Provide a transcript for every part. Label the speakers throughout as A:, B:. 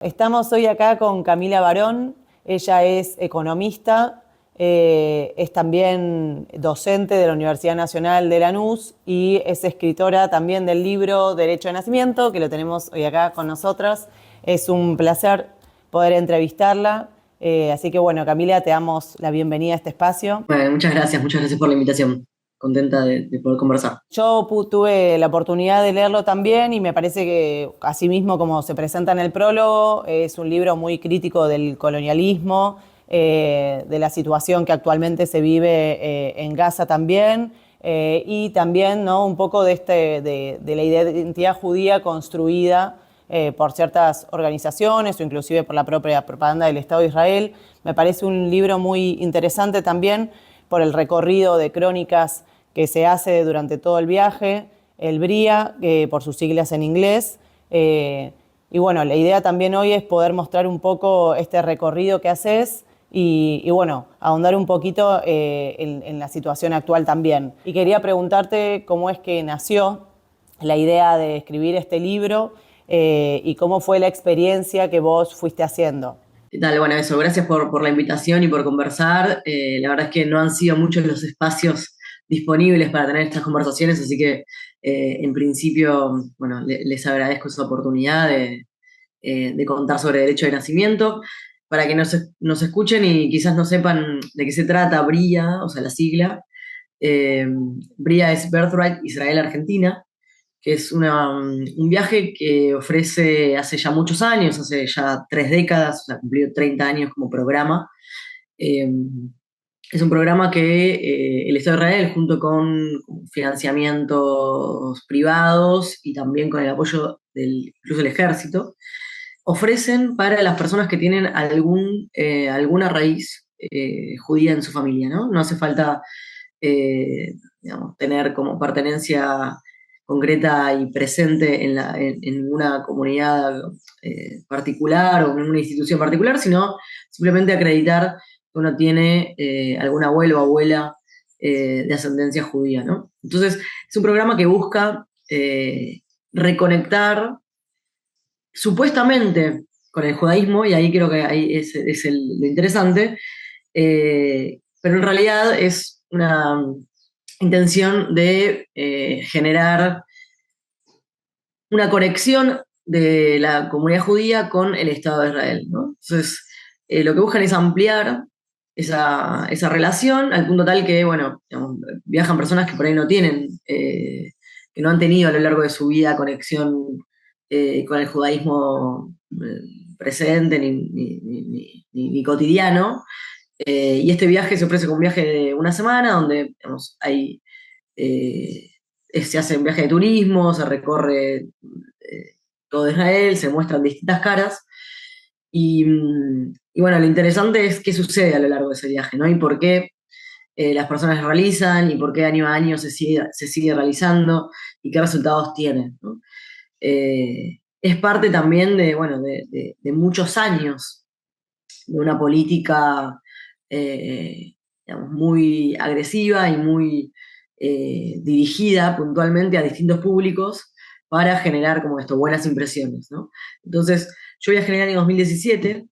A: Estamos hoy acá con Camila Barón. Ella es economista, es también docente de la Universidad Nacional de Lanús y es escritora también del libro Derecho de Nacimiento, que lo tenemos hoy acá con nosotras. Es un placer poder entrevistarla. Así que bueno, Camila, te damos la bienvenida a este espacio.
B: Bueno, muchas gracias por la invitación. Contenta de poder conversar.
A: Yo tuve la oportunidad de leerlo también y me parece que, así mismo como se presenta en el prólogo, es un libro muy crítico del colonialismo, de la situación que actualmente se vive en Gaza también, y también, ¿no?, un poco de la identidad judía construida por ciertas organizaciones o inclusive por la propia propaganda del Estado de Israel. Me parece un libro muy interesante también por el recorrido de crónicas que se hace durante todo el viaje, el BRIA, por sus siglas en inglés. Y bueno, la idea también hoy es poder mostrar un poco este recorrido que haces y bueno, ahondar un poquito en la situación actual también. Y quería preguntarte cómo es que nació la idea de escribir este libro y cómo fue la experiencia que vos fuiste haciendo.
B: Dale, bueno, eso, gracias por la invitación y por conversar. La verdad es que no han sido muchos los espacios disponibles para tener estas conversaciones, así que en principio, bueno, les agradezco esa oportunidad de contar sobre derecho de nacimiento. Para que nos escuchen y quizás no sepan de qué se trata BRIA, o sea, la sigla. Eh, BRIA es Birthright Israel Argentina, que es un viaje que ofrece hace ya muchos años, hace ya 3 décadas, o sea, cumplido 30 años como programa. Eh, es un programa que el Estado de Israel, junto con financiamientos privados y también con el apoyo del incluso el ejército, ofrecen para las personas que tienen alguna raíz judía en su familia, ¿no? No hace falta digamos, tener como pertenencia concreta y presente en una comunidad particular o en una institución particular, sino simplemente acreditar que uno tiene algún abuelo o abuela de ascendencia judía, ¿no? Entonces, es un programa que busca reconectar supuestamente con el judaísmo, y ahí creo que ahí es lo interesante, pero en realidad es una intención de generar una conexión de la comunidad judía con el Estado de Israel, ¿no? Entonces, lo que buscan es ampliar esa relación al punto tal que, bueno, digamos, viajan personas que por ahí no tienen, que no han tenido a lo largo de su vida conexión con el judaísmo presente ni cotidiano. Y este viaje se ofrece como un viaje de una semana, donde digamos, eh, se hace un viaje de turismo, se recorre todo Israel, se muestran distintas caras. Y bueno, lo interesante es qué sucede a lo largo de ese viaje, ¿no? Y por qué las personas lo realizan y por qué año a año se sigue realizando y qué resultados tiene, ¿no? Es parte también de, bueno, de muchos años de una política digamos, muy agresiva y muy dirigida puntualmente a distintos públicos para generar como esto, buenas impresiones, ¿no? Entonces, yo viajé en el año 2017,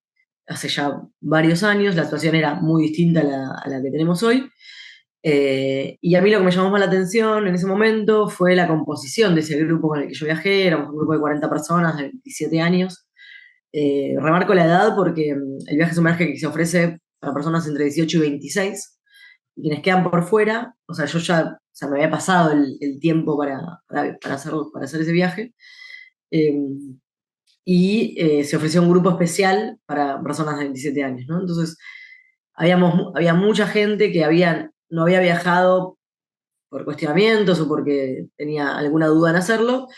B: hace ya varios años, la situación era muy distinta a la que tenemos hoy, y a mí lo que me llamó más la atención en ese momento fue la composición de ese grupo con el que yo viajé, éramos un grupo de 40 personas de 27 años. Remarco la edad porque el viaje es un viaje que se ofrece para personas entre 18 y 26, y quienes quedan por fuera, o sea, yo ya, o sea, me había pasado el tiempo para hacer ese viaje, eh, y se ofreció un grupo especial para personas de 27 años, ¿no? Entonces, había mucha gente que no había viajado por cuestionamientos o porque tenía alguna duda en hacerlo,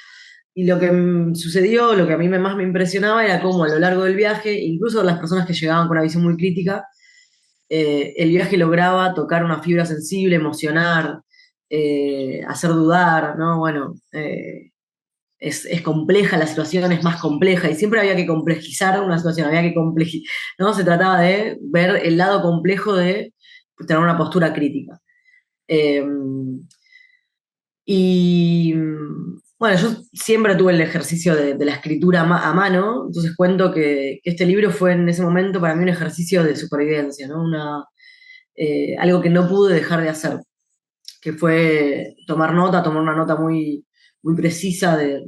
B: y lo que sucedió, lo que a mí más me impresionaba era cómo a lo largo del viaje, incluso las personas que llegaban con una visión muy crítica, el viaje lograba tocar una fibra sensible, emocionar, hacer dudar, ¿no? Bueno, es compleja la situación, es más compleja y siempre había que complejizar una situación, había que complejizar, ¿no? Se trataba de ver el lado complejo de tener una postura crítica. Eh, y Bueno, yo siempre tuve el ejercicio de la escritura a mano, entonces cuento que este libro fue en ese momento para mí un ejercicio de supervivencia, ¿no? Algo que no pude dejar de hacer, que fue tomar una nota muy, muy precisa de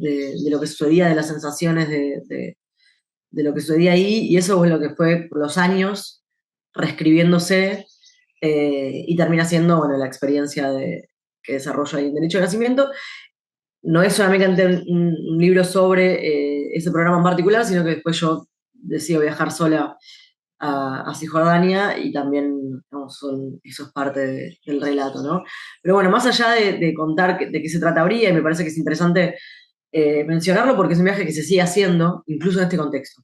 B: lo que sucedía, de las sensaciones de lo que sucedía ahí, y eso es lo que fue por los años reescribiéndose y termina siendo, bueno, la experiencia que desarrollo ahí en Derecho de Nacimiento. No es solamente un libro sobre ese programa en particular, sino que después yo decido viajar sola a Cisjordania y también, digamos, eso es parte del relato, ¿no? Pero bueno, más allá de contar de qué se trata Bría, y me parece que es interesante mencionarlo porque es un viaje que se sigue haciendo, incluso en este contexto.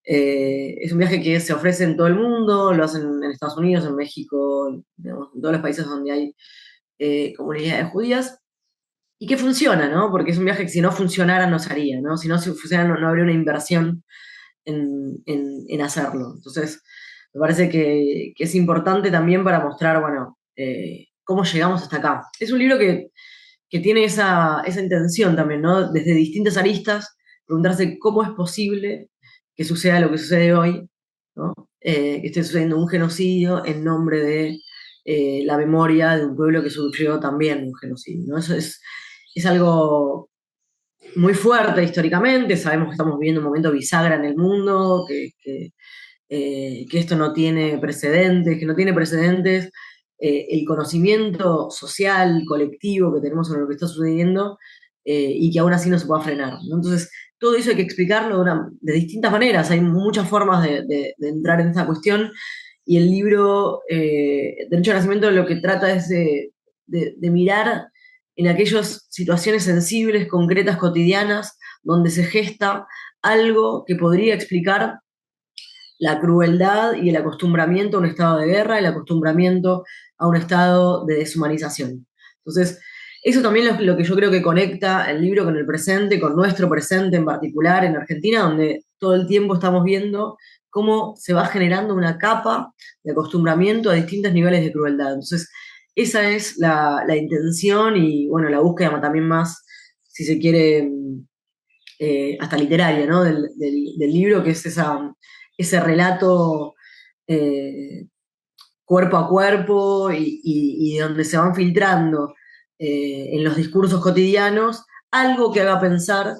B: Es un viaje que se ofrece en todo el mundo, lo hacen en Estados Unidos, en México, digamos, en todos los países donde hay comunidades judías, y que funciona, ¿no? Porque es un viaje que si no funcionara no se haría, ¿no? Si no funcionara no habría una inversión en hacerlo. Entonces, me parece que es importante también para mostrar, bueno, cómo llegamos hasta acá. Es un libro que tiene esa intención también, ¿no? Desde distintas aristas, preguntarse cómo es posible que suceda lo que sucede hoy, ¿no? Que esté sucediendo un genocidio en nombre de la memoria de un pueblo que sufrió también un genocidio, ¿no? Eso es algo muy fuerte históricamente, sabemos que estamos viviendo un momento bisagra en el mundo, que esto no tiene precedentes, que no tiene precedentes el conocimiento social, colectivo que tenemos sobre lo que está sucediendo y que aún así no se pueda frenar, ¿no? Entonces, todo eso hay que explicarlo de distintas maneras, hay muchas formas de entrar en esta cuestión y el libro Derecho al Nacimiento lo que trata es de mirar en aquellas situaciones sensibles, concretas, cotidianas, donde se gesta algo que podría explicar la crueldad y el acostumbramiento a un estado de guerra, el acostumbramiento a un estado de deshumanización. Entonces, eso también es lo que yo creo que conecta el libro con el presente, con nuestro presente en particular en Argentina, donde todo el tiempo estamos viendo cómo se va generando una capa de acostumbramiento a distintos niveles de crueldad. Entonces, esa es la intención y, bueno, la búsqueda también más, si se quiere, hasta literaria, ¿no? Del libro, que es ese relato eh, cuerpo a cuerpo y donde se van filtrando en los discursos cotidianos algo que haga pensar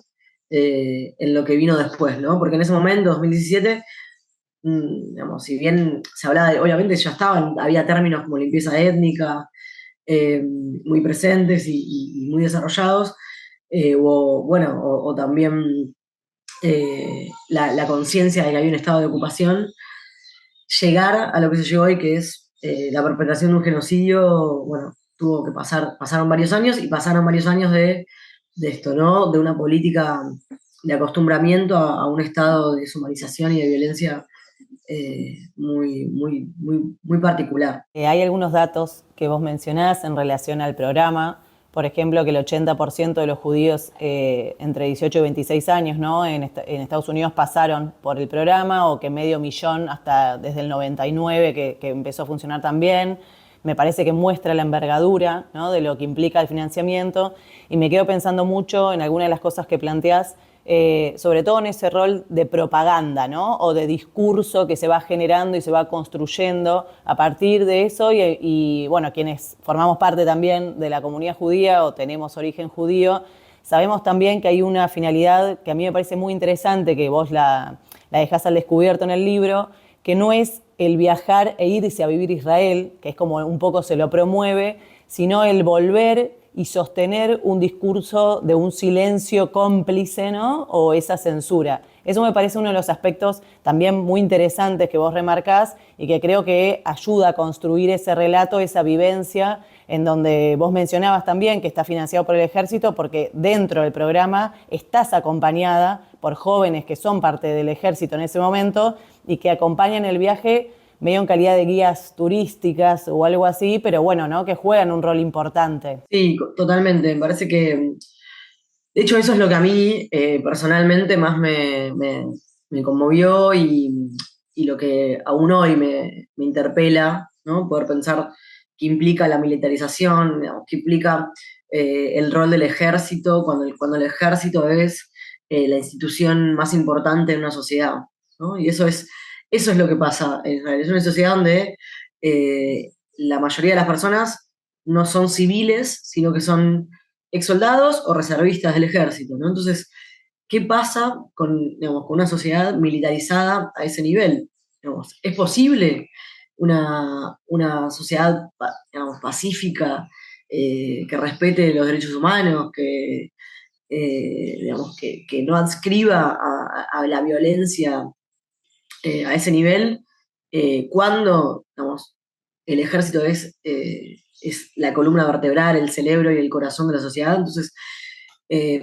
B: en lo que vino después, ¿no? Porque en ese momento, 2017, digamos, si bien se hablaba obviamente ya había términos como limpieza étnica muy presentes y muy desarrollados, o también la conciencia de que hay un estado de ocupación, llegar a lo que se llegó hoy, que es la perpetración de un genocidio, bueno, pasaron varios años y pasaron varios años de esto, ¿no? De una política de acostumbramiento a un estado de deshumanización y de violencia muy, muy, muy, muy particular.
A: Hay algunos datos que vos mencionás en relación al programa, por ejemplo, que el 80% de los judíos entre 18 y 26 años, ¿no? En Estados Unidos pasaron por el programa, o que 500.000 hasta desde el 99 que empezó a funcionar también. Me parece que muestra la envergadura, ¿no? De lo que implica el financiamiento, y me quedo pensando mucho en algunas de las cosas que planteás, sobre todo en ese rol de propaganda, ¿no? O de discurso que se va generando y se va construyendo a partir de eso, y bueno, quienes formamos parte también de la comunidad judía o tenemos origen judío, sabemos también que hay una finalidad que a mí me parece muy interesante, que vos la dejás al descubierto en el libro, que no es el viajar e irse a vivir a Israel, que es como un poco se lo promueve, sino el volver y sostener un discurso de un silencio cómplice, ¿no? O esa censura. Eso me parece uno de los aspectos también muy interesantes que vos remarcás y que creo que ayuda a construir ese relato, esa vivencia, en donde vos mencionabas también que está financiado por el ejército, porque dentro del programa estás acompañada por jóvenes que son parte del ejército en ese momento y que acompañan el viaje medio en calidad de guías turísticas o algo así, pero bueno, ¿no? Que juegan un rol importante.
B: Sí, totalmente. Me parece que, de hecho, eso es lo que a mí personalmente más me conmovió y lo que aún hoy me interpela, ¿no? Poder pensar qué implica la militarización, digamos, qué implica el rol del ejército, cuando el ejército es la institución más importante en una sociedad, ¿no? Y eso es lo que pasa en Israel. Es una sociedad donde la mayoría de las personas no son civiles, sino que son ex soldados o reservistas del ejército, ¿no? Entonces, ¿qué pasa digamos, con una sociedad militarizada a ese nivel? Digamos, ¿es posible una sociedad, digamos, pacífica, que respete los derechos humanos, digamos, que no adscriba a la violencia a ese nivel, cuando, digamos, el ejército es la columna vertebral, el cerebro y el corazón de la sociedad? Entonces,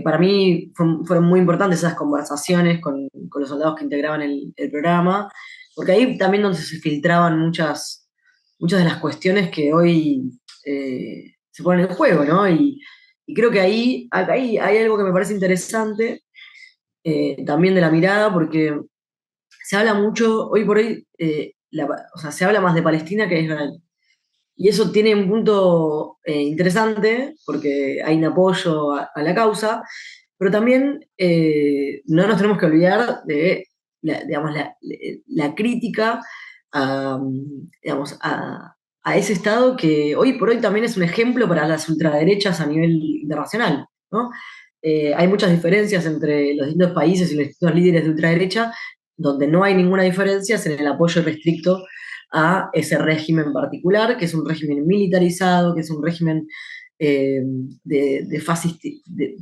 B: para mí fueron muy importantes esas conversaciones con los soldados que integraban el programa, porque ahí también donde se filtraban muchas de las cuestiones que hoy se ponen en juego, ¿no? Y creo que ahí hay algo que me parece interesante, también de la mirada, porque se habla mucho, hoy por hoy, o sea, se habla más de Palestina que de Israel. Y eso tiene un punto interesante, porque hay un apoyo a la causa, pero también no nos tenemos que olvidar de digamos, la crítica a, digamos, a ese Estado que hoy por hoy también es un ejemplo para las ultraderechas a nivel internacional, ¿no? Hay muchas diferencias entre los distintos países y los distintos líderes de ultraderecha, donde no hay ninguna diferencia es en el apoyo restricto a ese régimen particular, que es un régimen militarizado, que es un régimen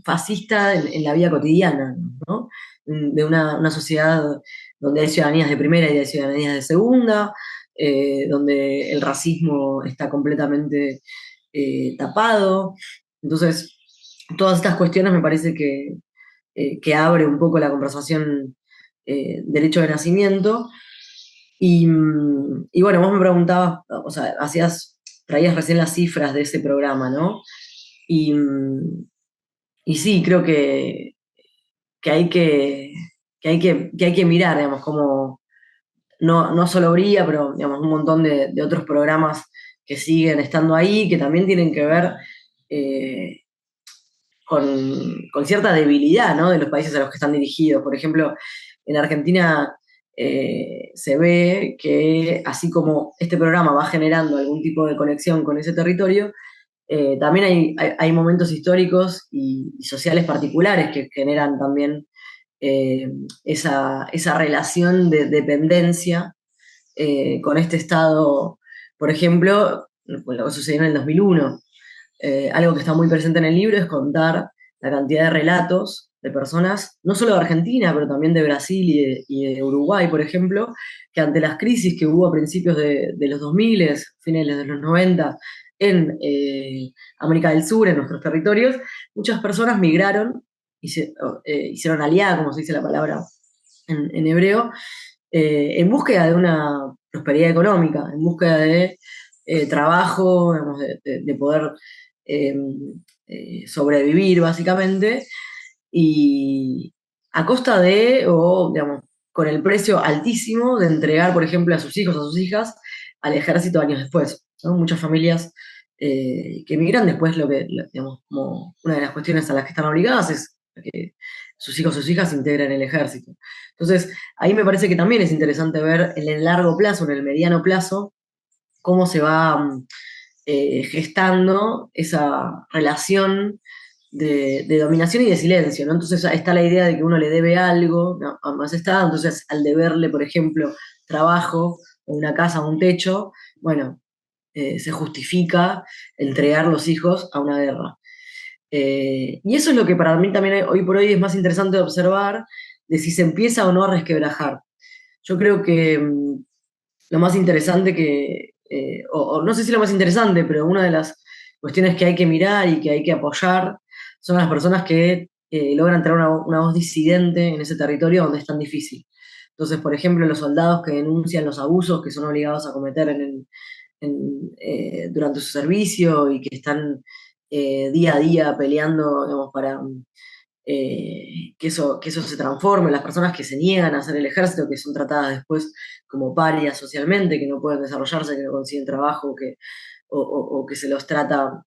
B: fascista en la vida cotidiana, ¿no? De una sociedad donde hay ciudadanías de primera y hay ciudadanías de segunda, donde el racismo está completamente tapado. Entonces, todas estas cuestiones me parece que abre un poco la conversación derecho de nacimiento. Y bueno, vos me preguntabas, o sea, traías recién las cifras de ese programa, ¿no? Y, y sí, creo que hay que hay que mirar, digamos, como no solo Bría, pero digamos, un montón de otros programas que siguen estando ahí, que también tienen que ver eh, con cierta debilidad, ¿no? De los países a los que están dirigidos. Por ejemplo, en Argentina se ve que así como este programa va generando algún tipo de conexión con ese territorio, también hay momentos históricos y sociales particulares que generan también eh, esa relación de dependencia con este Estado. Por ejemplo, lo que sucedió en el 2001. Algo que está muy presente en el libro es contar la cantidad de relatos de personas, no solo de Argentina, pero también de Brasil y de Uruguay, por ejemplo, que ante las crisis que hubo a principios de los 2000, fines de los 90, en América del Sur, en nuestros territorios, muchas personas migraron y hicieron aliada, como se dice la palabra en hebreo, en búsqueda de una prosperidad económica, en búsqueda de trabajo, digamos, de poder eh, sobrevivir básicamente, y a costa o digamos, con el precio altísimo de entregar, por ejemplo, a sus hijos, a sus hijas, al ejército años después, ¿no? Muchas familias que emigran después, digamos, como una de las cuestiones a las que están obligadas es que sus hijos o sus hijas se integren en el ejército. Entonces, ahí me parece que también es interesante ver en el largo plazo, en el mediano plazo, cómo se va gestando esa relación de dominación y de silencio, ¿no? Entonces está la idea de que uno le debe algo, ¿no?, a más Estado, entonces al deberle, por ejemplo, trabajo o una casa o un techo, bueno, se justifica entregar los hijos a una guerra. Y eso es lo que para mí también hoy por hoy es más interesante de observar, de si se empieza o no a resquebrajar. Yo creo que lo más interesante o no sé si lo más interesante, pero una de las cuestiones que hay que mirar y que hay que apoyar son las personas que logran tener una voz disidente en ese territorio donde es tan difícil. Entonces, por ejemplo, los soldados que denuncian los abusos que son obligados a cometer durante su servicio y que están día a día peleando, digamos, para que eso se transforme, las personas que se niegan a hacer el ejército, que son tratadas después como parias socialmente, que no pueden desarrollarse, que no consiguen trabajo, o que se los trata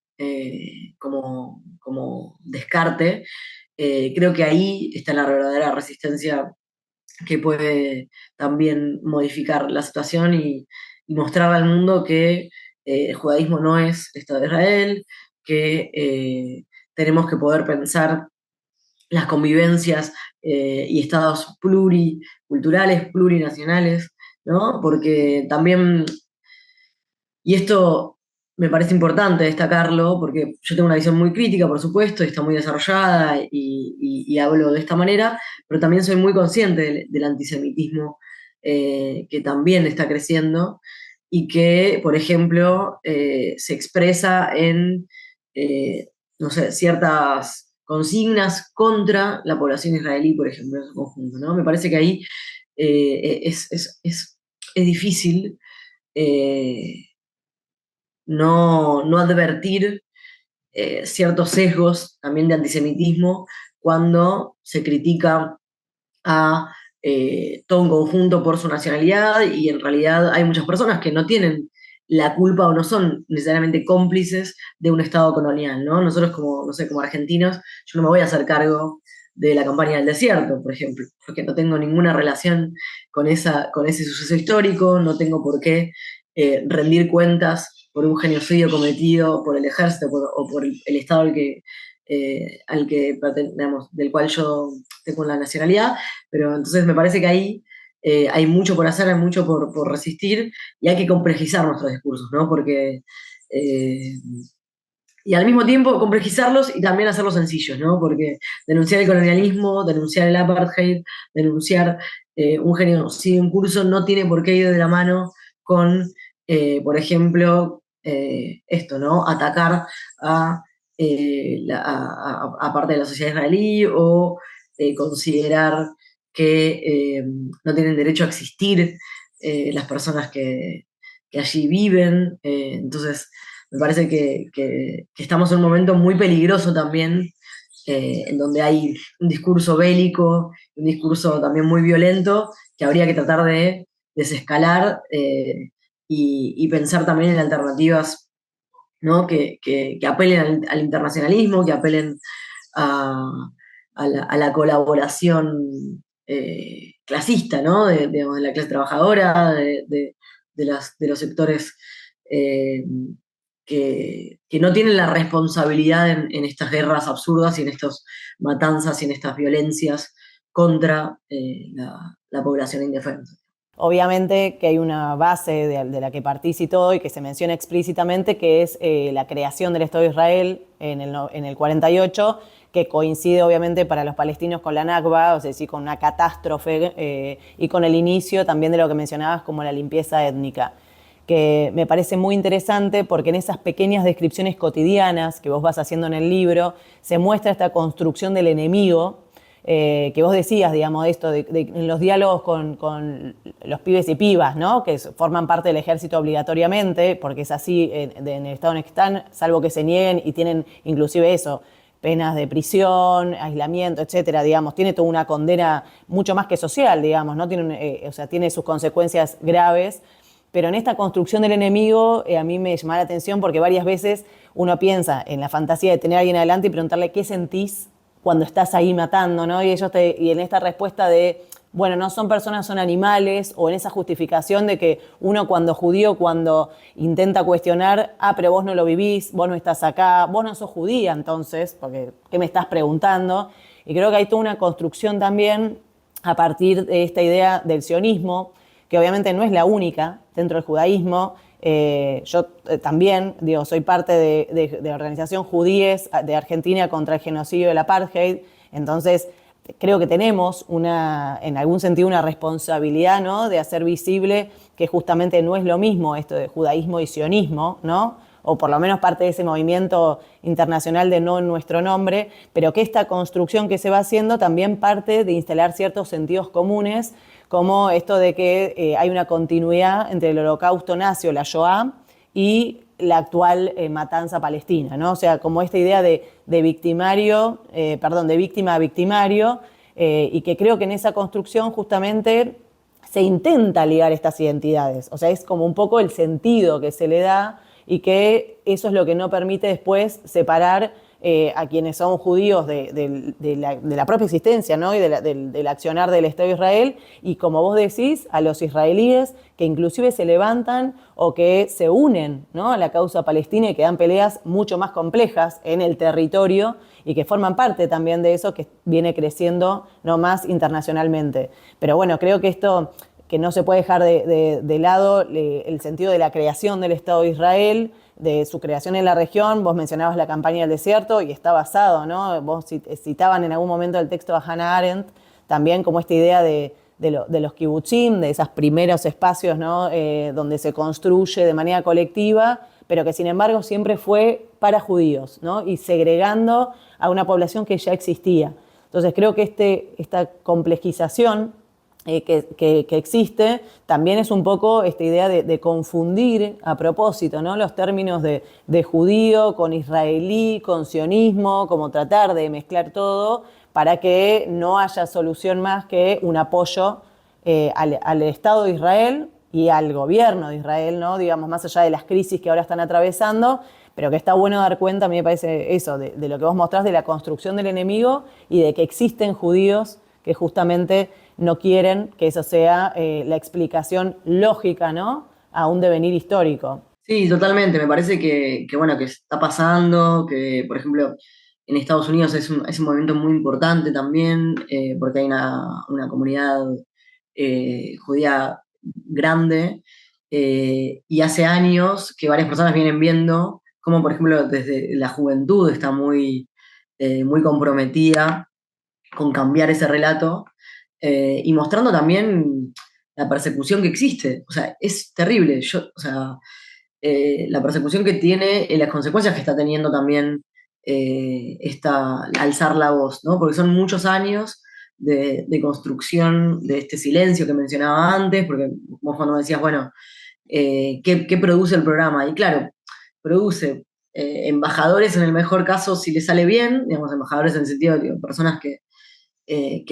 B: como descarte. Creo que ahí está la verdadera resistencia que puede también modificar la situación y mostrarle al mundo que el judaísmo no es el Estado de Israel, que tenemos que poder pensar las convivencias y estados pluriculturales, plurinacionales, ¿no? Porque también, y esto me parece importante destacarlo, porque yo tengo una visión muy crítica, por supuesto, y está muy desarrollada y hablo de esta manera, pero también soy muy consciente del antisemitismo que también está creciendo y que, por ejemplo, se expresa en, no sé, ciertas consignas contra la población israelí, por ejemplo, en su conjunto, ¿no? Me parece que ahí es difícil eh, no advertir ciertos sesgos también de antisemitismo cuando se critica a todo un conjunto por su nacionalidad y en realidad hay muchas personas que no tienen la culpa o no son necesariamente cómplices de un Estado colonial, ¿no? Nosotros como, no sé, como argentinos, yo no me voy a hacer cargo de la campaña del desierto, por ejemplo, porque no tengo ninguna relación con ese suceso histórico, no tengo por qué rendir cuentas por un genocidio cometido por el ejército o por el Estado digamos, del cual yo tengo la nacionalidad, pero entonces me parece que ahí hay mucho por hacer, hay mucho por resistir y hay que complejizar nuestros discursos, ¿no? Porque, eh, y al mismo tiempo complejizarlos y también hacerlos sencillos, ¿no? Porque denunciar el colonialismo, denunciar el apartheid, denunciar un genocidio en curso no tiene por qué ir de la mano con, por ejemplo, esto, ¿no? Atacar a parte de la sociedad israelí o considerar que no tienen derecho a existir las personas que allí viven. Entonces, me parece que estamos en un momento muy peligroso también, en donde hay un discurso bélico, un discurso también muy violento, que habría que tratar de desescalar y pensar también en alternativas, ¿no? Que apelen al internacionalismo, que apelen a, a la colaboración clasista, ¿no? Digamos, de la clase trabajadora, de los sectores eh, que no tienen la responsabilidad en estas guerras absurdas y en estas matanzas y en estas violencias contra la población indefensa.
A: Obviamente que hay una base de la que partís y todo y que se menciona explícitamente, que es la creación del Estado de Israel en el 48, que coincide obviamente para los palestinos con la Nakba, o sea, sí, con una catástrofe y con el inicio también de lo que mencionabas como la limpieza étnica, que me parece muy interesante porque en esas pequeñas descripciones cotidianas que vos vas haciendo en el libro se muestra esta construcción del enemigo que vos decías, digamos, esto en los diálogos con los pibes y pibas, ¿no? Que forman parte del ejército obligatoriamente, porque es así en el estado en el que están, salvo que se nieguen y tienen inclusive eso, penas de prisión, aislamiento, etcétera, digamos, tiene toda una condena mucho más que social, digamos, ¿no? O sea, tiene sus consecuencias graves, pero en esta construcción del enemigo a mí me llama la atención porque varias veces uno piensa en la fantasía de tener a alguien adelante y preguntarle qué sentís cuando estás ahí matando, ¿no? Y en esta respuesta de, bueno, no son personas, son animales, o en esa justificación de que uno cuando intenta cuestionar, pero vos no lo vivís, vos no estás acá, vos no sos judía entonces, porque ¿qué me estás preguntando? Y creo que hay toda una construcción también a partir de esta idea del sionismo, que obviamente no es la única dentro del judaísmo. Yo también, digo, soy parte de la organización Judíes de Argentina contra el genocidio del apartheid, entonces creo que tenemos en algún sentido una responsabilidad, ¿no? De hacer visible que justamente no es lo mismo esto de judaísmo y sionismo, ¿no? O por lo menos parte de ese movimiento internacional de no en nuestro nombre, pero que esta construcción que se va haciendo también parte de instalar ciertos sentidos comunes, como esto de que hay una continuidad entre el holocausto nazi o la Shoah y la actual matanza palestina, ¿no? O sea, como esta idea de victimario, de víctima a victimario, y que creo que en esa construcción justamente se intenta ligar estas identidades. O sea, es como un poco el sentido que se le da y que eso es lo que no permite después separar a quienes son judíos de la propia existencia, ¿no? Y del accionar del Estado de Israel, y como vos decís, a los israelíes que inclusive se levantan o que se unen, ¿no?, a la causa palestina y que dan peleas mucho más complejas en el territorio y que forman parte también de eso que viene creciendo, ¿no?, más internacionalmente. Pero bueno, creo que esto, que no se puede dejar de lado el sentido de la creación del Estado de Israel, de su creación en la región. Vos mencionabas la campaña del desierto y está basado, ¿no? Vos citaban en algún momento el texto de Hannah Arendt, también como esta idea de los kibutzim, de esos primeros espacios, ¿no?, donde se construye de manera colectiva, pero que sin embargo siempre fue para judíos, ¿no?, y segregando a una población que ya existía. Entonces creo que esta complejización que existe, también es un poco esta idea de confundir a propósito, ¿no?, los términos de judío con israelí, con sionismo, como tratar de mezclar todo para que no haya solución más que un apoyo al Estado de Israel y al gobierno de Israel, ¿no?, digamos, más allá de las crisis que ahora están atravesando, pero que está bueno dar cuenta, a mí me parece eso, de lo que vos mostrás, de la construcción del enemigo y de que existen judíos que justamente no quieren que eso sea la explicación lógica, ¿no?, a un devenir histórico.
B: Sí, totalmente. Me parece bueno, que está pasando, que por ejemplo en Estados Unidos es un movimiento muy importante también, porque hay una comunidad judía grande, y hace años que varias personas vienen viendo cómo, por ejemplo, desde la juventud está muy comprometida con cambiar ese relato, y mostrando también la persecución que existe. O sea, es terrible. O sea, la persecución que tiene, las consecuencias que está teniendo también alzar la voz, ¿no? Porque son muchos años de construcción de este silencio que mencionaba antes, porque vos cuando me decías, bueno, ¿qué produce el programa? Y claro, produce embajadores en el mejor caso si le sale bien, digamos, embajadores en el sentido de personas que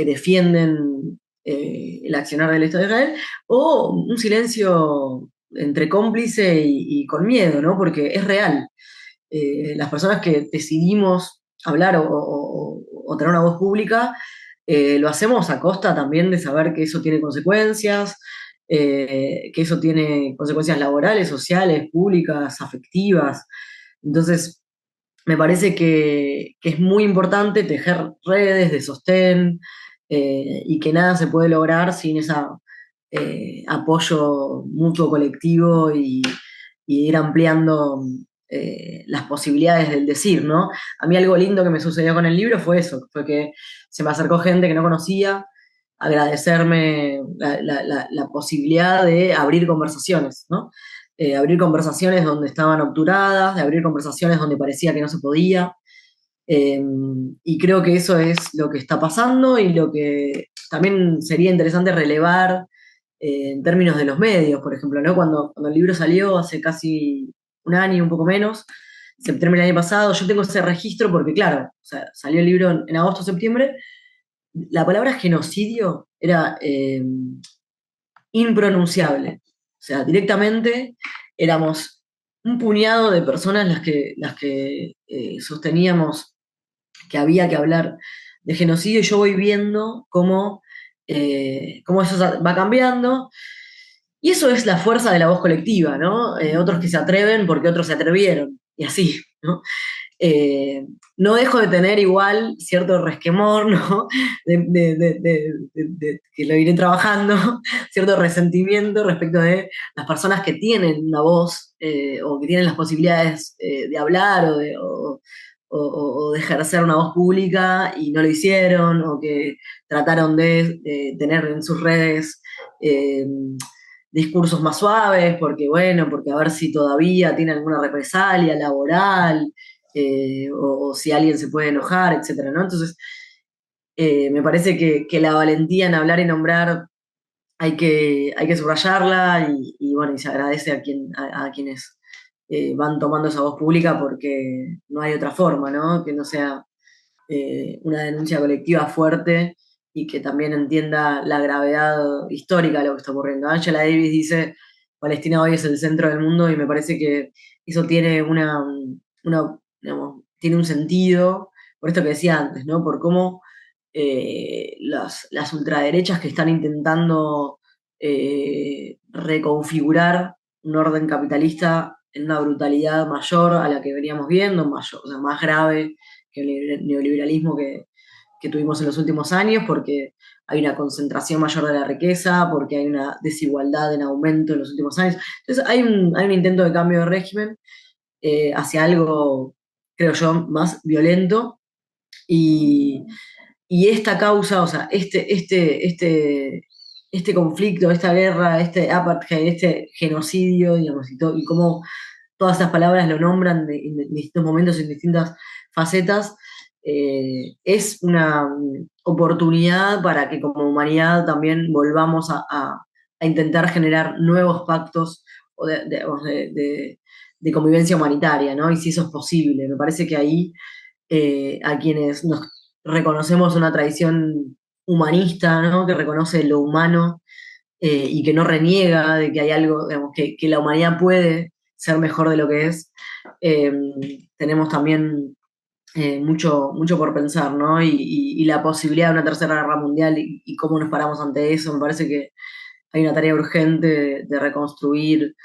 B: defienden el accionar del Estado de Israel, o un silencio entre cómplice y con miedo, ¿no? Porque es real. Las personas que decidimos hablar o tener una voz pública, lo hacemos a costa también de saber que eso tiene consecuencias, que eso tiene consecuencias laborales, sociales, públicas, afectivas. Entonces, me parece que es muy importante tejer redes de sostén, y que nada se puede lograr sin ese apoyo mutuo colectivo y ir ampliando las posibilidades del decir, ¿no? A mí algo lindo que me sucedió con el libro fue eso, fue que se me acercó gente que no conocía, a agradecerme la posibilidad de abrir conversaciones, ¿no? Abrir conversaciones donde estaban obturadas, de abrir conversaciones donde parecía que no se podía. Eh, y creo que eso es lo que está pasando y lo que también sería interesante relevar en términos de los medios, por ejemplo, ¿no? Cuando el libro salió hace casi un año, un poco menos, septiembre del año pasado, yo tengo ese registro porque, claro, o sea, salió el libro en agosto, septiembre, la palabra genocidio era impronunciable. O sea, directamente éramos un puñado de personas las que sosteníamos que había que hablar de genocidio, y yo voy viendo cómo eso va cambiando. Y eso es la fuerza de la voz colectiva, ¿no? Otros que se atreven porque otros se atrevieron, y así, ¿no? eh, no dejo de tener igual cierto resquemor, ¿no? Que lo iré trabajando, cierto resentimiento respecto de las personas que tienen una voz, o que tienen las posibilidades de hablar o de ejercer una voz pública y no lo hicieron, o que trataron de tener en sus redes eh, discursos más suaves, porque bueno, porque a ver si todavía tiene alguna represalia laboral, o si alguien se puede enojar, etcétera, ¿no? Entonces, me parece que la valentía en hablar y nombrar hay que subrayarla, y bueno, y se agradece a quienes van tomando esa voz pública, porque no hay otra forma, ¿no? Que no sea una denuncia colectiva fuerte y que también entienda la gravedad histórica de lo que está ocurriendo. Angela Davis dice, Palestina hoy es el centro del mundo y me parece que eso tiene digamos, tiene un sentido, por esto que decía antes, ¿no? Por cómo las ultraderechas que están intentando reconfigurar un orden capitalista en una brutalidad mayor a la que veníamos viendo, mayor, o sea, más grave que el neoliberalismo que tuvimos en los últimos años, porque hay una concentración mayor de la riqueza, porque hay una desigualdad en aumento en los últimos años. Entonces hay un intento de cambio de régimen hacia algo, creo yo, más violento. Y, y esta causa, o sea, este conflicto, esta guerra, este apartheid, este genocidio, digamos, y cómo todas esas palabras lo nombran en distintos momentos, en distintas facetas, es una oportunidad para que como humanidad también volvamos a intentar generar nuevos pactos o de convivencia humanitaria, ¿no? Y si eso es posible, me parece que ahí a quienes nos reconocemos una tradición humanista, ¿no? Que reconoce lo humano y que no reniega de que hay algo, digamos, que la humanidad puede ser mejor de lo que es, eh, tenemos también mucho por pensar, ¿no? Y la posibilidad de una tercera guerra mundial y cómo nos paramos ante eso, me parece que hay una tarea urgente de reconstruir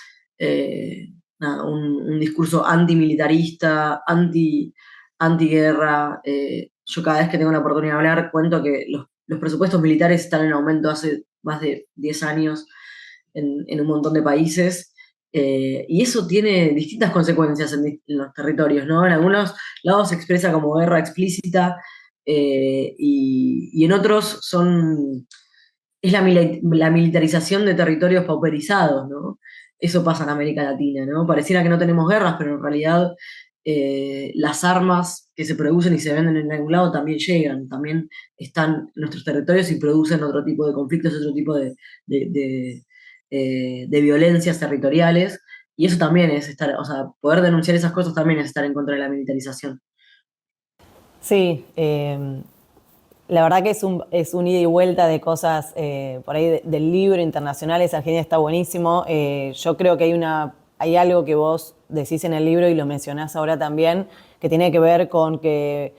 B: nada, un discurso antimilitarista, antiguerra. Yo cada vez que tengo la oportunidad de hablar cuento que los presupuestos militares están en aumento hace más de 10 años en un montón de países. Y eso tiene distintas consecuencias en los territorios, ¿no? En algunos lados se expresa como guerra explícita y en otros es la militarización de territorios pauperizados, ¿no? Eso pasa en América Latina, ¿no? Pareciera que no tenemos guerras, pero en realidad las armas que se producen y se venden en algún lado también llegan, también están en nuestros territorios y producen otro tipo de conflictos, otro tipo de violencias territoriales. Y eso también es estar, o sea, poder denunciar esas cosas también es estar en contra de la militarización.
A: Sí, la verdad que es un ida y vuelta de cosas por ahí del libro internacionales. Argentina está buenísimo. Yo creo que hay algo que vos decís en el libro y lo mencionás ahora también, que tiene que ver con que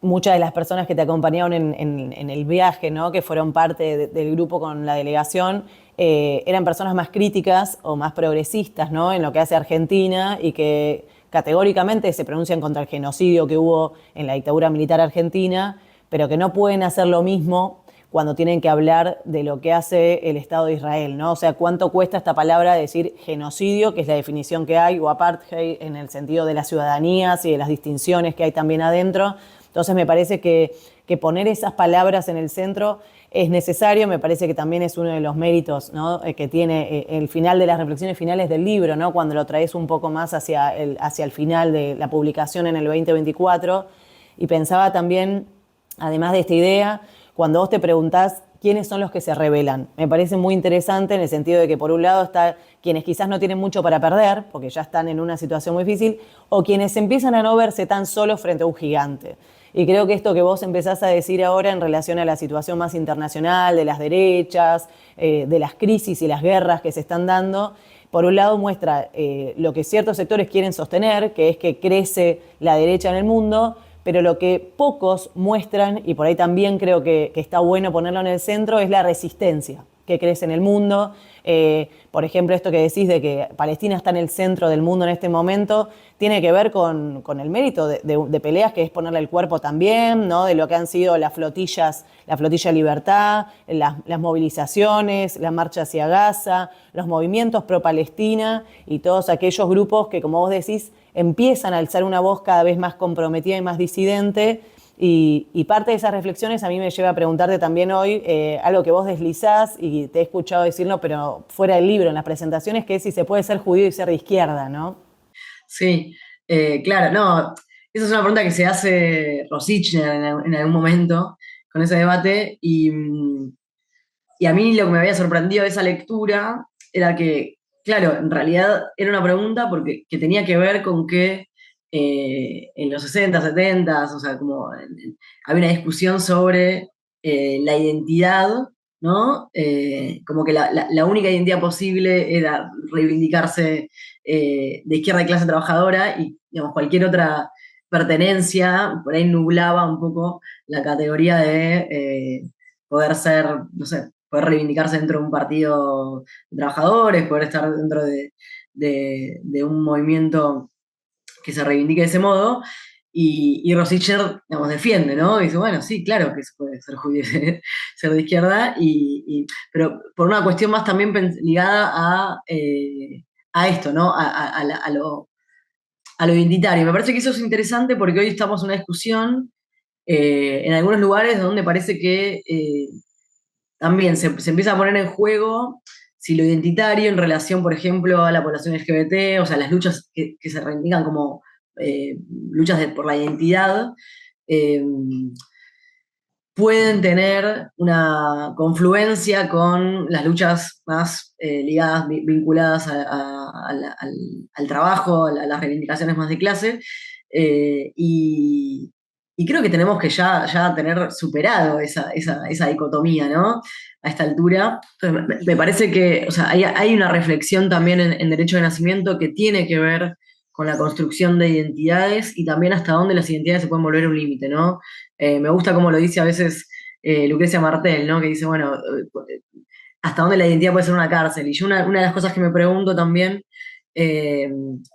A: muchas de las personas que te acompañaron en el viaje, ¿no? Que fueron parte del grupo con la delegación, eran personas más críticas o más progresistas, ¿no? En lo que hace Argentina y que categóricamente se pronuncian contra el genocidio que hubo en la dictadura militar argentina, pero que no pueden hacer lo mismo cuando tienen que hablar de lo que hace el Estado de Israel, ¿no? O sea, ¿cuánto cuesta esta palabra decir genocidio, que es la definición que hay, o apartheid en el sentido de las ciudadanías y de las distinciones que hay también adentro? Entonces me parece que poner esas palabras en el centro es necesario, me parece que también es uno de los méritos, ¿no? Que tiene el final de las reflexiones finales del libro, ¿no? Cuando lo traes un poco más hacia el final de la publicación en el 2024. Y pensaba también, además de esta idea, cuando vos te preguntás quiénes son los que se rebelan. Me parece muy interesante en el sentido de que por un lado está quienes quizás no tienen mucho para perder, porque ya están en una situación muy difícil, o quienes empiezan a no verse tan solos frente a un gigante. Y creo que esto que vos empezás a decir ahora en relación a la situación más internacional, de las derechas, de las crisis y las guerras que se están dando, por un lado muestra lo que ciertos sectores quieren sostener, que es que crece la derecha en el mundo, pero lo que pocos muestran, y por ahí también creo que está bueno ponerlo en el centro, es la resistencia que crece en el mundo. Por ejemplo, esto que decís de que Palestina está en el centro del mundo en este momento, tiene que ver con el mérito de peleas que es ponerle el cuerpo también, ¿no? De lo que han sido las flotillas, la flotilla Libertad, las movilizaciones, la marcha hacia Gaza, los movimientos pro-Palestina y todos aquellos grupos que, como vos decís, empiezan a alzar una voz cada vez más comprometida y más disidente. Y parte de esas reflexiones a mí me lleva a preguntarte también hoy algo que vos deslizás y te he escuchado decirlo, pero fuera del libro, en las presentaciones, que es si se puede ser judío y ser de izquierda, ¿no?
B: Sí, claro, no, esa es una pregunta que se hace Rosichner en algún momento con ese debate y a mí lo que me había sorprendido de esa lectura era que, claro, en realidad era una pregunta que tenía que ver con que en los 60, 70, o sea, como había una discusión sobre la identidad ¿no? Como que la única identidad posible era reivindicarse de izquierda y clase trabajadora y, digamos, cualquier otra pertenencia por ahí nublaba un poco la categoría de poder ser, no sé, poder reivindicarse dentro de un partido de trabajadores, poder estar dentro de un movimiento que se reivindique de ese modo. Y Rosicher, digamos, defiende, ¿no? Y dice, bueno, sí, claro que se puede ser judío, ser de izquierda, pero por una cuestión más también ligada a esto, ¿no? A lo identitario. Me parece que eso es interesante porque hoy estamos en una discusión en algunos lugares donde parece que también se empieza a poner en juego si lo identitario en relación, por ejemplo, a la población LGBT, o sea, las luchas que se reivindican como luchas por la identidad, eh, pueden tener una confluencia con las luchas más ligadas, vinculadas al trabajo, a las reivindicaciones más de clase, eh, y, y creo que tenemos que ya tener superado esa dicotomía, ¿no? A esta altura. Entonces, me parece que, o sea, hay una reflexión también en derecho de nacimiento que tiene que ver con la construcción de identidades y también hasta dónde las identidades se pueden volver un límite, ¿no? Me gusta como lo dice a veces Lucrecia Martel, ¿no? Que dice, bueno, hasta dónde la identidad puede ser una cárcel. Y yo una de las cosas que me pregunto también, eh,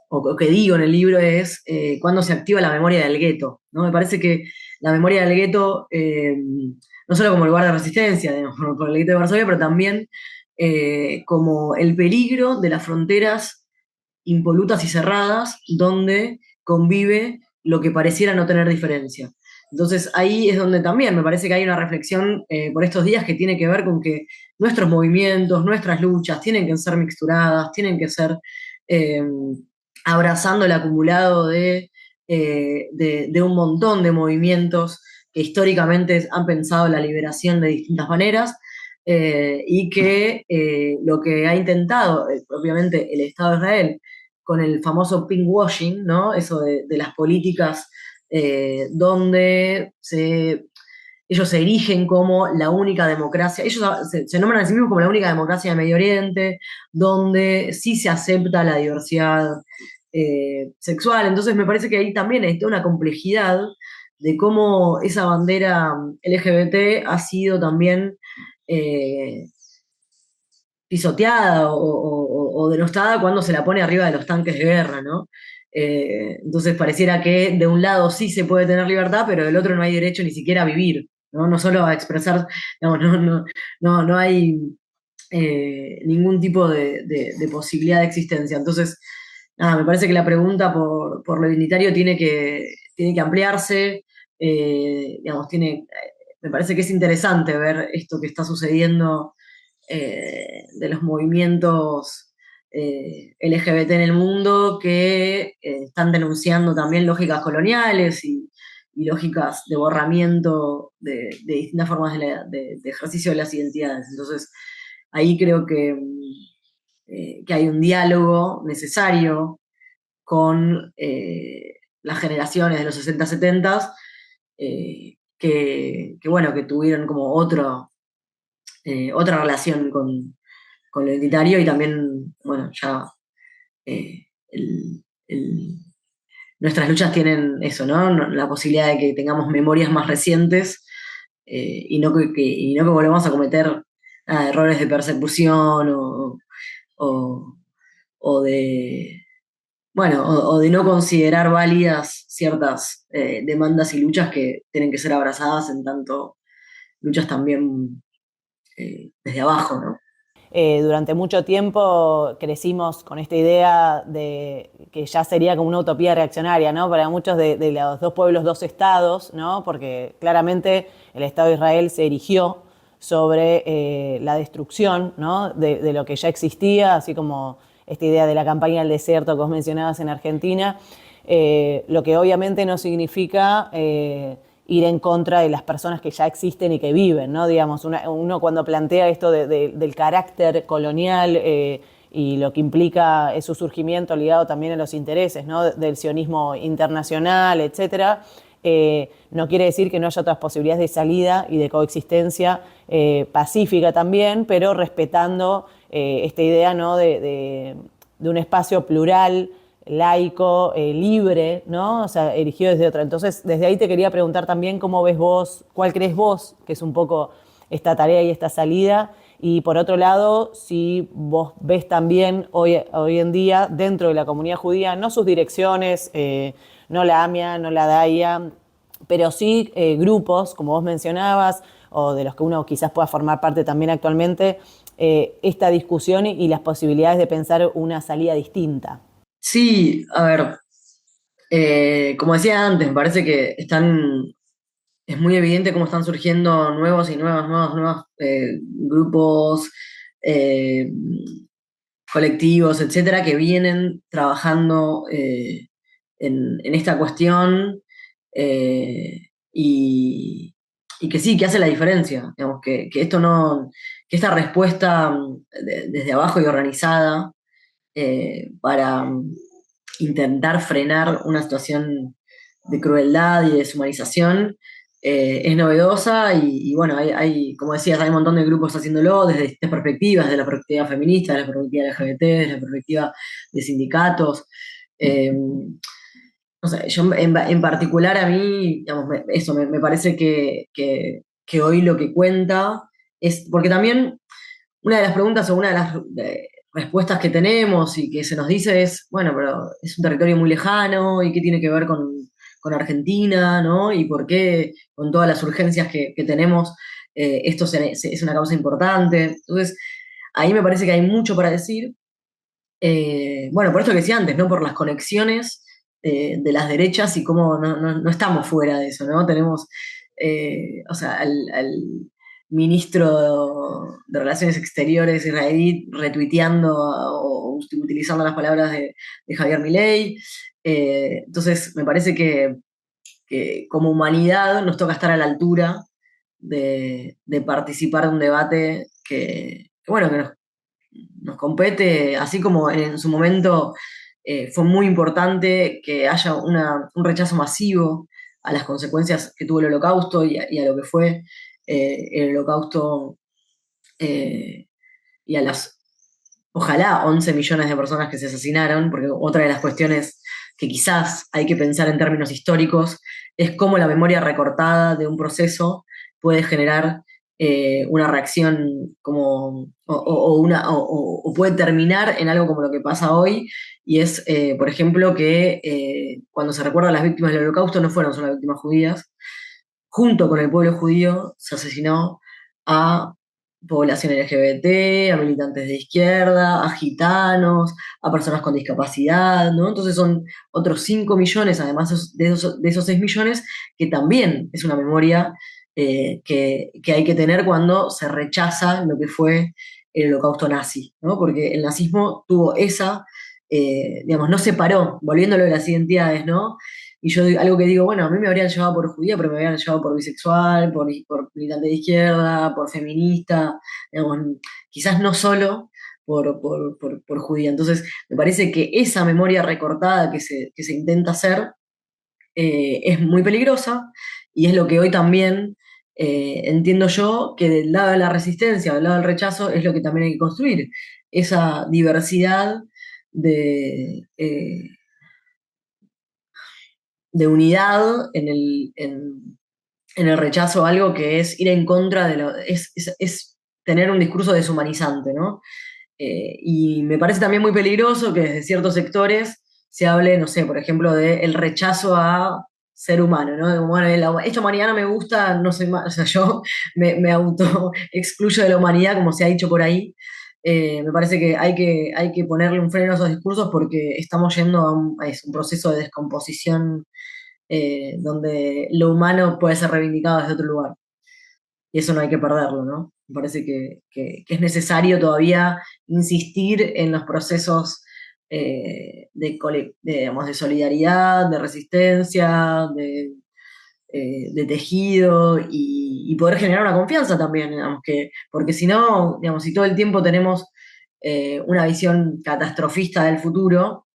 B: o que digo en el libro, es cuándo se activa la memoria del gueto, ¿no? Me parece que la memoria del gueto, no solo como lugar de resistencia, digamos, por el gueto de Varsovia, pero también como el peligro de las fronteras impolutas y cerradas, donde convive lo que pareciera no tener diferencia. Entonces ahí es donde también me parece que hay una reflexión por estos días que tiene que ver con que nuestros movimientos, nuestras luchas tienen que ser mixturadas, tienen que ser eh, abrazando el acumulado de un montón de movimientos que históricamente han pensado la liberación de distintas maneras, y que lo que ha intentado, obviamente, el Estado de Israel con el famoso pinkwashing, ¿no? Eso de las políticas donde ellos se erigen como la única democracia, ellos se nombran a sí mismos como la única democracia de Medio Oriente, donde sí se acepta la diversidad sexual. Entonces me parece que ahí también hay toda una complejidad de cómo esa bandera LGBT ha sido también eh, pisoteada o denostada cuando se la pone arriba de los tanques de guerra, ¿no? Entonces pareciera que de un lado sí se puede tener libertad, pero del otro no hay derecho ni siquiera a vivir, ¿no? No solo a expresar, digamos, no hay ningún tipo de posibilidad de existencia. Entonces, nada, me parece que la pregunta por lo identitario tiene que ampliarse, digamos, me parece que es interesante ver esto que está sucediendo de los movimientos LGBT en el mundo que están denunciando también lógicas coloniales y lógicas de borramiento de distintas formas de ejercicio de las identidades. Entonces, ahí creo que hay un diálogo necesario con las generaciones de los 60, 70, bueno, que tuvieron como otra relación con lo identitario y también, bueno, ya eh, el- el- nuestras luchas tienen eso, ¿no? La posibilidad de que tengamos memorias más recientes y no que volvamos a cometer errores de persecución o- o de, bueno, o de no considerar válidas ciertas demandas y luchas que tienen que ser abrazadas en tanto luchas también desde abajo, ¿no?
A: Durante mucho tiempo crecimos con esta idea de que ya sería como una utopía reaccionaria, ¿no? Para muchos de los dos pueblos, dos estados, ¿no? Porque claramente el Estado de Israel se erigió sobre la destrucción, ¿no? de lo que ya existía, así como esta idea de la campaña del desierto que vos mencionabas en Argentina, lo que obviamente no significa ir en contra de las personas que ya existen y que viven, ¿no? Digamos, uno cuando plantea esto del carácter colonial y lo que implica su surgimiento ligado también a los intereses, ¿no? Del sionismo internacional, etcétera, No quiere decir que no haya otras posibilidades de salida y de coexistencia pacífica también, pero respetando esta idea, ¿no? De un espacio plural, laico, libre, ¿no? O sea, erigido desde otra. Entonces, desde ahí te quería preguntar también cómo ves vos, cuál crees vos, que es un poco esta tarea y esta salida, y por otro lado, si vos ves también hoy en día dentro de la comunidad judía, no sus direcciones, no la AMIA, no la DAIA, pero sí grupos, como vos mencionabas, o de los que uno quizás pueda formar parte también actualmente, esta discusión y las posibilidades de pensar una salida distinta.
B: Sí, a ver, como decía antes, me parece que es muy evidente cómo están surgiendo nuevos y nuevos grupos, eh, colectivos, etcétera, que vienen trabajando en esta cuestión eh, y, y que sí, que hace la diferencia. Digamos, que esto no, que esta respuesta desde abajo y organizada para intentar frenar una situación de crueldad y deshumanización es novedosa y bueno, como decías, hay un montón de grupos haciéndolo desde distintas perspectivas, desde la perspectiva feminista, desde la perspectiva LGBT, desde la perspectiva de sindicatos. Eh, no sé, yo en particular a mí, digamos, me parece que hoy lo que cuenta es, porque también una de las preguntas o una de las respuestas que tenemos y que se nos dice es, bueno, pero es un territorio muy lejano y qué tiene que ver con Argentina, ¿no? Y por qué con todas las urgencias que tenemos esto es una causa importante. Entonces, ahí me parece que hay mucho para decir. Bueno, por esto que decía antes, ¿no? Por las conexiones de las derechas y cómo no estamos fuera de eso, ¿no? Tenemos, o sea, al ministro de Relaciones Exteriores israelí retuiteando o utilizando las palabras de Javier Milei. Entonces, me parece que como humanidad nos toca estar a la altura de participar de un debate bueno, que nos compete, así como en su momento fue muy importante que haya un rechazo masivo a las consecuencias que tuvo el holocausto y a lo que fue el holocausto eh, y a las, ojalá, 11 millones de personas que se asesinaron, porque otra de las cuestiones que quizás hay que pensar en términos históricos es cómo la memoria recortada de un proceso puede generar una reacción o puede terminar en algo como lo que pasa hoy, y es, por ejemplo, que cuando se recuerda a las víctimas del holocausto no fueron solo víctimas judías, junto con el pueblo judío se asesinó a población LGBT, a militantes de izquierda, a gitanos, a personas con discapacidad, ¿no? Entonces son otros 5 millones, además de esos 6 millones, que también es una memoria que hay que tener cuando se rechaza lo que fue el holocausto nazi, ¿no? Porque el nazismo tuvo digamos, no separó, volviéndolo de las identidades, ¿no? Y yo algo que digo, bueno, a mí me habrían llevado por judía, pero me habrían llevado por bisexual, por militante de izquierda, por feminista, digamos, quizás no solo por judía. Entonces, me parece que esa memoria recortada que se intenta hacer es muy peligrosa y es lo que hoy también entiendo yo que del lado de la resistencia, del lado del rechazo, es lo que también hay que construir, esa diversidad de de unidad en el rechazo a algo que es ir en contra es tener un discurso deshumanizante, ¿no? Y me parece también muy peligroso que desde ciertos sectores se hable, no sé, por ejemplo, del rechazo a ser humano, ¿no? Bueno, esta humanidad no me gusta, no soy más, o sea, yo me auto excluyo de la humanidad, como se ha dicho por ahí. Me parece que hay que ponerle un freno a esos discursos porque estamos yendo a un proceso de descomposición donde lo humano puede ser reivindicado desde otro lugar. Y eso no hay que perderlo, ¿no? Me parece que es necesario todavía insistir en los procesos digamos, de solidaridad, de resistencia, de tejido y poder generar una confianza también, digamos, porque si no, digamos, si todo el tiempo tenemos una visión catastrofista del futuro,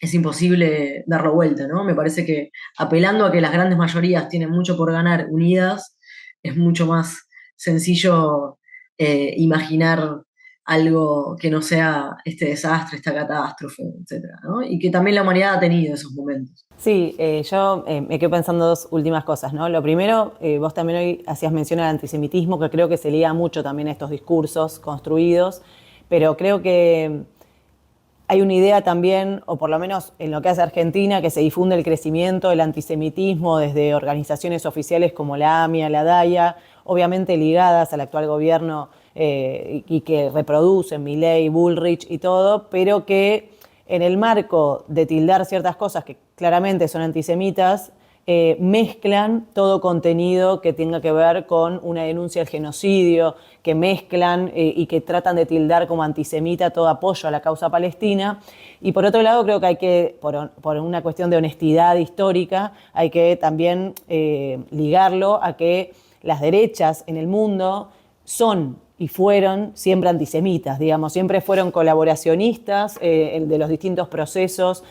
B: es imposible darlo vuelta, ¿no? Me parece que apelando a que las grandes mayorías tienen mucho por ganar unidas, es mucho más sencillo imaginar algo que no sea este desastre, esta catástrofe, etcétera, ¿no? Y que también la humanidad ha tenido esos momentos.
A: Sí, yo me quedo pensando dos últimas cosas, ¿no? Lo primero, vos también hoy hacías mención al antisemitismo, que creo que se liga mucho también a estos discursos construidos, pero creo que hay una idea también, o por lo menos en lo que hace Argentina, que se difunde el crecimiento del antisemitismo desde organizaciones oficiales como la AMIA, la DAIA, obviamente ligadas al actual gobierno y que reproducen Milei, Bullrich y todo, pero que en el marco de tildar ciertas cosas que claramente son antisemitas, mezclan todo contenido que tenga que ver con una denuncia del genocidio, que mezclan y que tratan de tildar como antisemita todo apoyo a la causa palestina. Y por otro lado, creo que hay que, por una cuestión de honestidad histórica, hay que también ligarlo a que las derechas en el mundo son y fueron siempre antisemitas, digamos, siempre fueron colaboracionistas de los distintos procesos,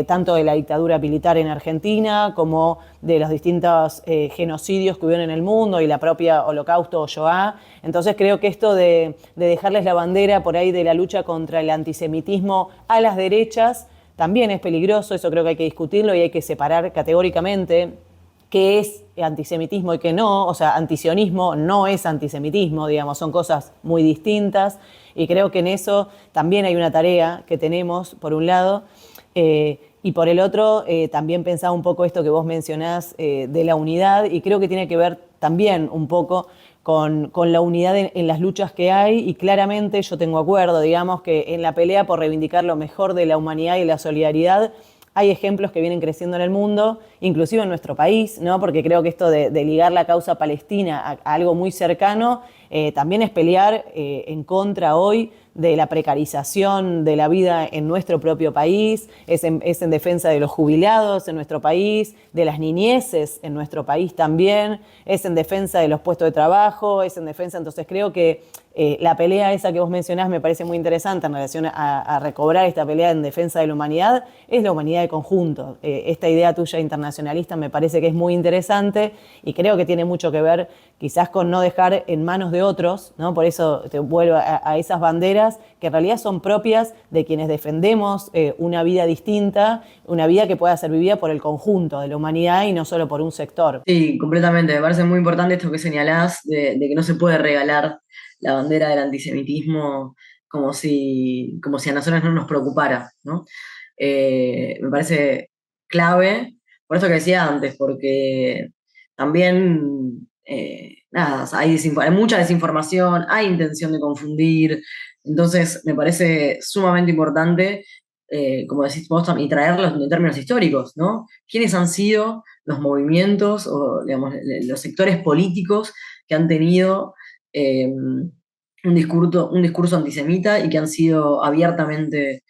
A: tanto de la dictadura militar en Argentina como de los distintos genocidios que hubieron en el mundo y la propia Holocausto o Shoah. Entonces creo que esto de dejarles la bandera por ahí de la lucha contra el antisemitismo a las derechas también es peligroso, eso creo que hay que discutirlo y hay que separar categóricamente qué es antisemitismo y qué no, o sea, antisionismo no es antisemitismo, digamos, son cosas muy distintas y creo que en eso también hay una tarea que tenemos, por un lado, y por el otro también pensaba un poco esto que vos mencionás de la unidad y creo que tiene que ver también un poco con la unidad en las luchas que hay y claramente yo tengo acuerdo, digamos, que en la pelea por reivindicar lo mejor de la humanidad y la solidaridad hay ejemplos que vienen creciendo en el mundo, inclusive en nuestro país, ¿no? Porque creo que esto de ligar la causa palestina a algo muy cercano también es pelear en contra hoy de la precarización de la vida en nuestro propio país, es en defensa de los jubilados en nuestro país, de las niñeces en nuestro país también, es en defensa de los puestos de trabajo, es en defensa, entonces creo que la pelea esa que vos mencionás me parece muy interesante en relación a recobrar esta pelea en defensa de la humanidad, es la humanidad de conjunto. Esta idea tuya internacionalista me parece que es muy interesante y creo que tiene mucho que ver quizás con no dejar en manos de otros, ¿no? Por eso te vuelvo a esas banderas que en realidad son propias de quienes defendemos una vida distinta, una vida que pueda ser vivida por el conjunto de la humanidad y no solo por un sector.
B: Sí, completamente. Me parece muy importante esto que señalás de que no se puede regalar la bandera del antisemitismo como si a nosotros no nos preocupara, ¿no? Me parece clave, por eso que decía antes, porque también, nada, o sea, hay mucha desinformación, hay intención de confundir, entonces me parece sumamente importante, como decís vos también, y traerlos en términos históricos, ¿no? ¿Quiénes han sido los movimientos o, digamos, los sectores políticos que han tenido un discurso antisemita y que han sido abiertamente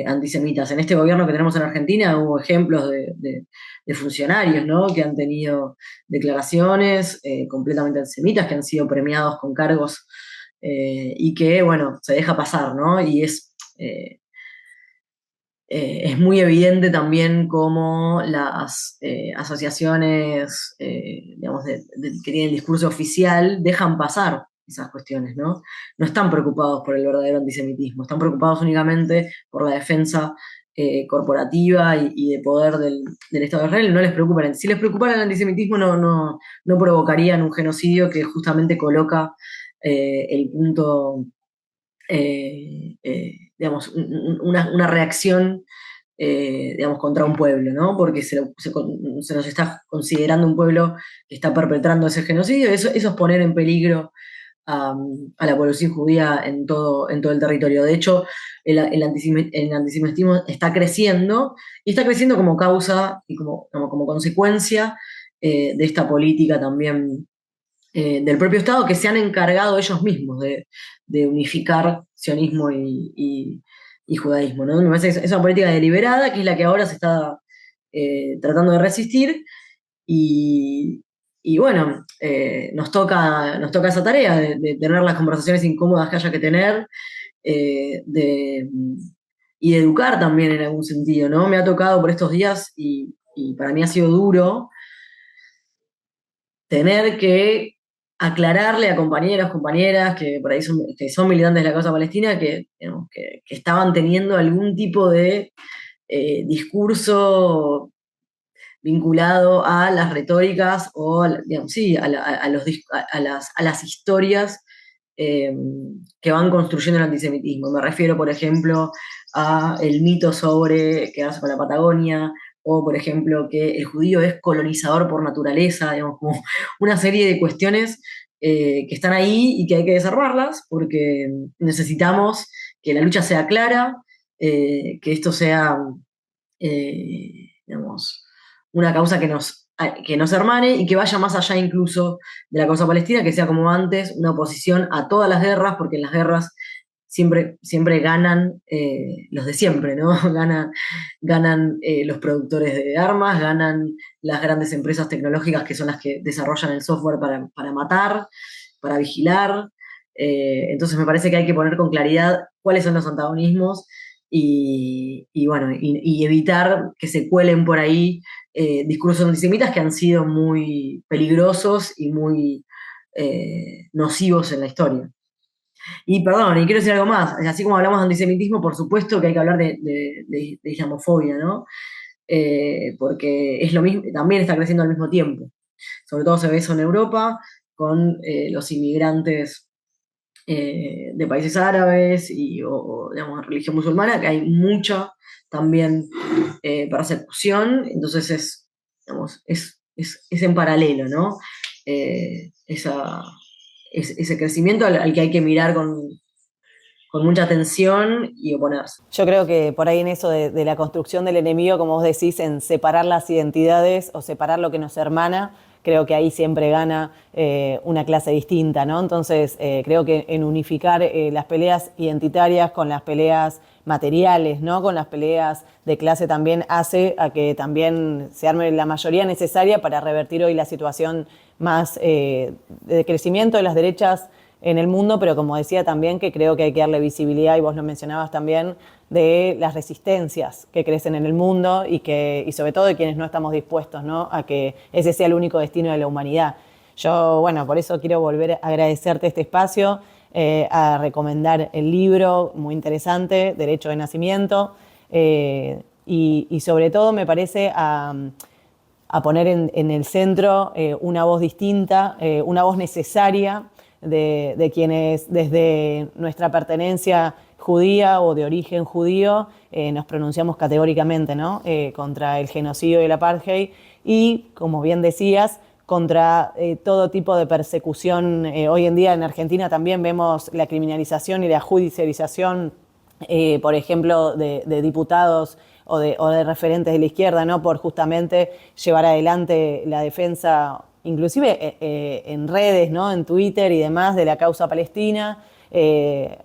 B: antisemitas? En este gobierno que tenemos en Argentina hubo ejemplos de funcionarios, ¿no? Que han tenido declaraciones completamente antisemitas, que han sido premiados con cargos y que, bueno, se deja pasar, ¿no? Y es muy evidente también cómo las asociaciones, digamos, que tienen el discurso oficial dejan pasar esas cuestiones, ¿no? No están preocupados por el verdadero antisemitismo, están preocupados únicamente por la defensa corporativa y de poder del Estado de Israel. No les preocupa. Si les preocupara el antisemitismo, no provocarían un genocidio que justamente coloca el punto digamos, una reacción, digamos, contra un pueblo, ¿no? Porque se nos está considerando un pueblo que está perpetrando ese genocidio, eso es poner en peligro a, a la población judía en todo el territorio. De hecho, el antisemitismo está creciendo, y está creciendo como causa y como consecuencia de esta política también del propio Estado que se han encargado ellos mismos de unificar sionismo y judaísmo, ¿no? Me parece que es una política deliberada, que es la que ahora se está tratando de resistir, y, y bueno, nos toca esa tarea de tener las conversaciones incómodas que haya que tener, eh, de, y de educar también en algún sentido, ¿no? Me ha tocado por estos días y para mí ha sido duro tener que aclararle a compañeros, compañeras que por ahí que son militantes de la causa palestina que, digamos, que estaban teniendo algún tipo de discurso vinculado a las retóricas o, digamos, sí, a las historias eh, que van construyendo el antisemitismo. Me refiero, por ejemplo, a el mito sobre quedarse con la Patagonia, o, por ejemplo, que el judío es colonizador por naturaleza, digamos, como una serie de cuestiones que están ahí y que hay que desarmarlas porque necesitamos que la lucha sea clara, que esto sea, digamos, una causa que nos hermane y que vaya más allá incluso de la causa palestina, que sea como antes, una oposición a todas las guerras, porque en las guerras siempre ganan los de siempre, ¿no? Ganan los productores de armas, ganan las grandes empresas tecnológicas que son las que desarrollan el software para matar, para vigilar. Entonces me parece que hay que poner con claridad cuáles son los antagonismos y bueno, y evitar que se cuelen por ahí discursos antisemitas que han sido muy peligrosos y muy nocivos en la historia. Y perdón, y quiero decir algo más, así como hablamos de antisemitismo, por supuesto que hay que hablar de islamofobia, ¿no? Porque es lo mismo, también está creciendo al mismo tiempo. Sobre todo se ve eso en Europa, con los inmigrantes de países árabes digamos, religión musulmana, que hay mucha también persecución, entonces digamos, es en paralelo, ¿no? Esa, ese crecimiento al que hay que mirar con mucha atención y oponerse.
A: Yo creo que por ahí en eso de la construcción del enemigo, como vos decís, en separar las identidades o separar lo que nos hermana, creo que ahí siempre gana una clase distinta, ¿no? Entonces, creo que en unificar las peleas identitarias con las peleas materiales, ¿no? Con las peleas de clase también hace a que también se arme la mayoría necesaria para revertir hoy la situación más de crecimiento de las derechas en el mundo, pero como decía también que creo que hay que darle visibilidad, y vos lo mencionabas también, de las resistencias que crecen en el mundo y sobre todo de quienes no estamos dispuestos, ¿no? A que ese sea el único destino de la humanidad. Yo, bueno, por eso quiero volver a agradecerte este espacio, a recomendar el libro muy interesante, Derecho de Nacimiento, y sobre todo me parece a poner en el centro una voz distinta, una voz necesaria de quienes desde nuestra pertenencia judía o de origen judío nos pronunciamos categóricamente, ¿no? Contra el genocidio y el apartheid y, como bien decías, contra todo tipo de persecución. Hoy en día en Argentina también vemos la criminalización y la judicialización, por ejemplo, de diputados o de referentes de la izquierda, ¿no? Por justamente llevar adelante la defensa, inclusive en redes, ¿no? En Twitter y demás, de la causa palestina.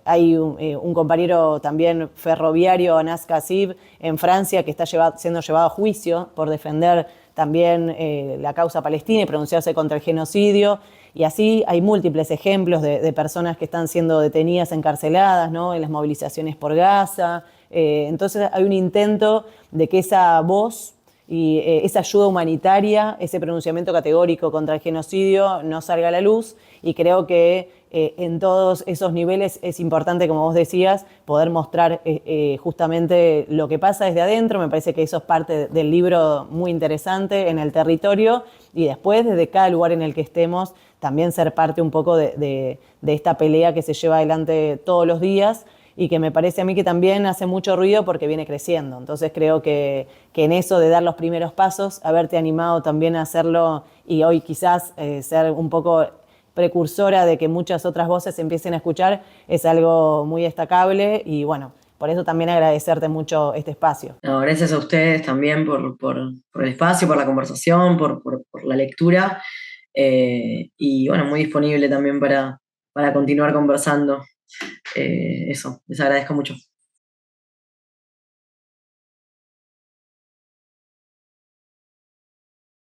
A: Hay un compañero también ferroviario, Anas Kassib, en Francia, que está siendo llevado a juicio por defender también la causa palestina y pronunciarse contra el genocidio. Y así hay múltiples ejemplos de personas que están siendo detenidas, encarceladas, ¿no? En las movilizaciones por Gaza. Entonces hay un intento de que esa voz y esa ayuda humanitaria, ese pronunciamiento categórico contra el genocidio no salga a la luz, y creo que en todos esos niveles es importante, como vos decías, poder mostrar justamente lo que pasa desde adentro. Me parece que eso es parte del libro muy interesante, en el territorio, y después desde cada lugar en el que estemos también ser parte un poco de esta pelea que se lleva adelante todos los días y que me parece a mí que también hace mucho ruido porque viene creciendo. Entonces creo que en eso de dar los primeros pasos, haberte animado también a hacerlo y hoy quizás ser un poco precursora de que muchas otras voces se empiecen a escuchar, es algo muy destacable y bueno, por eso también agradecerte mucho este espacio.
B: No, gracias a ustedes también por el espacio, por la conversación, por la lectura. Y bueno, muy disponible también para continuar conversando. Eso, les agradezco mucho.